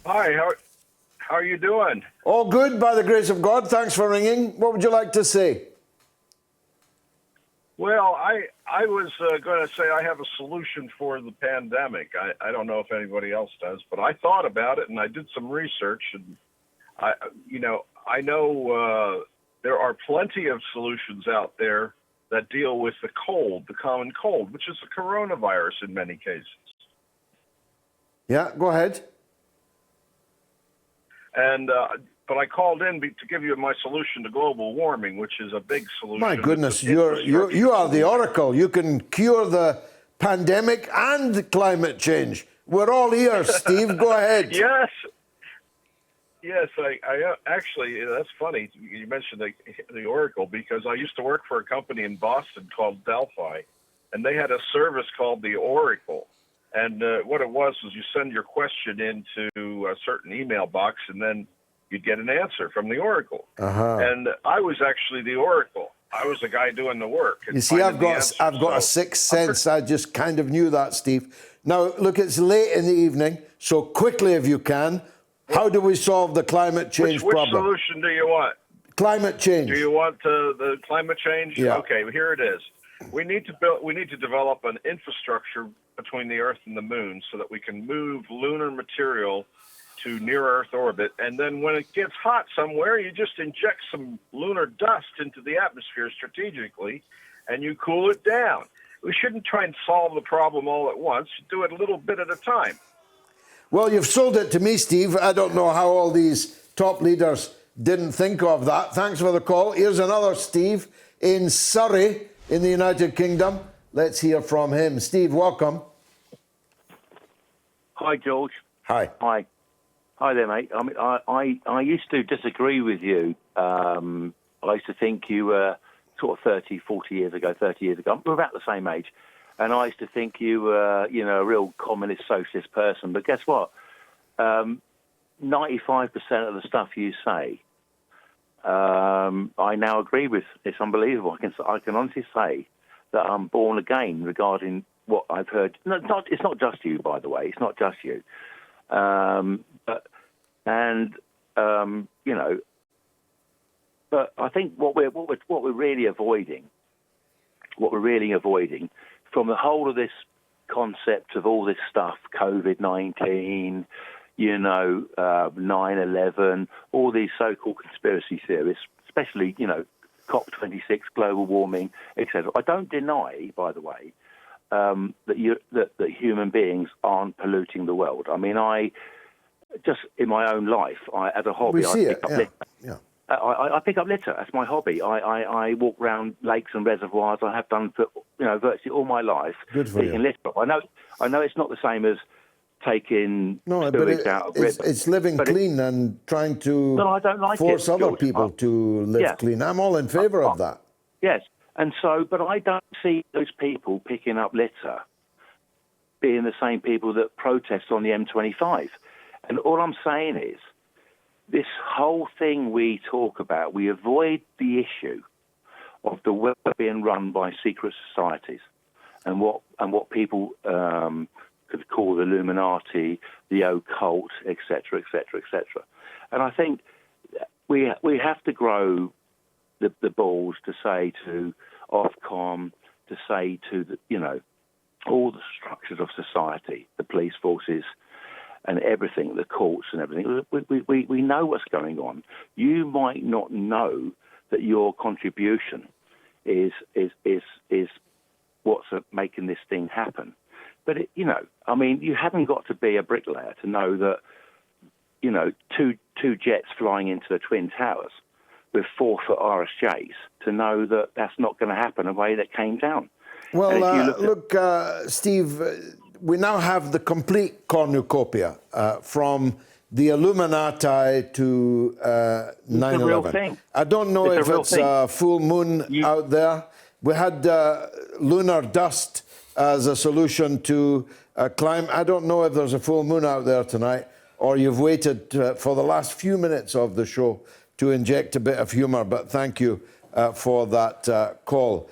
Hi, how are you doing? All good, by the grace of God. Thanks for ringing. What would you like to say? Well, I was going to say I have a solution for the pandemic. I don't know if anybody else does, but I thought about it and I did some research, and I know there are plenty of solutions out there that deal with the cold, the common cold, which is the coronavirus in many cases. Yeah, go ahead. And but I called in to give you my solution to global warming, which is a big solution. My goodness, It's an you are the infrastructure oracle. You can cure the pandemic and climate change. We're all ears, Steve. Go ahead. Yes. Yes, I actually, that's funny. You mentioned the Oracle, because I used to work for a company in Boston called Delphi, and they had a service called the Oracle. And what it was you send your question into a certain email box, and then you'd get an answer from the Oracle. And I was actually the Oracle. I was the guy doing the work. You see, I've got a sixth sense. I just kind of knew that, Steve. Now, look, it's late in the evening, so quickly if you can, how do we solve the climate change problem? Which solution do you want? Climate change. Do you want the climate change? Yeah. Okay, here it is. We need to develop an infrastructure between the Earth and the Moon so that we can move lunar material to near Earth orbit, and then when it gets hot somewhere, you just inject some lunar dust into the atmosphere strategically, and you cool it down. We shouldn't try and solve the problem all at once. Do it a little bit at a time. Well, you've sold it to me, Steve. I don't know how all these top leaders didn't think of that. Thanks for the call. Here's another Steve in Surrey in the United Kingdom. Let's hear from him. Steve, welcome. Hi, George. Hi. Hi. Hi there, mate. I mean, I used to disagree with you. I used to think you were sort of 30 years ago. We're about the same age. And I used to think you were, a real communist socialist person. But guess what? 95% of the stuff you say, I now agree with. It's unbelievable. I can honestly say that I'm born again regarding what I've heard. No, it's not just you, by the way. It's not just you. But I think what we're really avoiding from the whole of this concept of all this stuff, COVID-19, 9/11, all these so-called conspiracy theorists, especially, COP26, global warming, etc. I don't deny, by the way, that human beings aren't polluting the world. I mean, just in my own life, as a hobby, I pick up litter. Yeah. I pick up litter. That's my hobby. I walk around lakes and reservoirs. I have done for virtually all my life. Good for picking you. litter up. I know it's not the same as taking sewage out of rivers. It's living clean and trying to I don't like force other George. people to live clean. I'm all in favour of that. Yes, and so, but I don't see those people picking up litter being the same people that protest on the M25. And all I'm saying is, this whole thing we talk about, we avoid the issue of the world being run by secret societies and what people could call the illuminati, the occult, etc., etc., etc. And I think we have to grow the balls to say to Ofcom, to say to all the structures of society, the police forces, and everything, the courts and everything. We know what's going on. You might not know that your contribution is what's making this thing happen. But you haven't got to be a bricklayer to know that two jets flying into the Twin Towers with 4-foot RSJs to know that that's not going to happen the way that came down. Well, Steve, we now have the complete cornucopia from the Illuminati to 9/11. I don't know if it's a full moon out there. We had lunar dust as a solution to climate. I don't know if there's a full moon out there tonight, or you've waited for the last few minutes of the show to inject a bit of humour, but thank you for that call.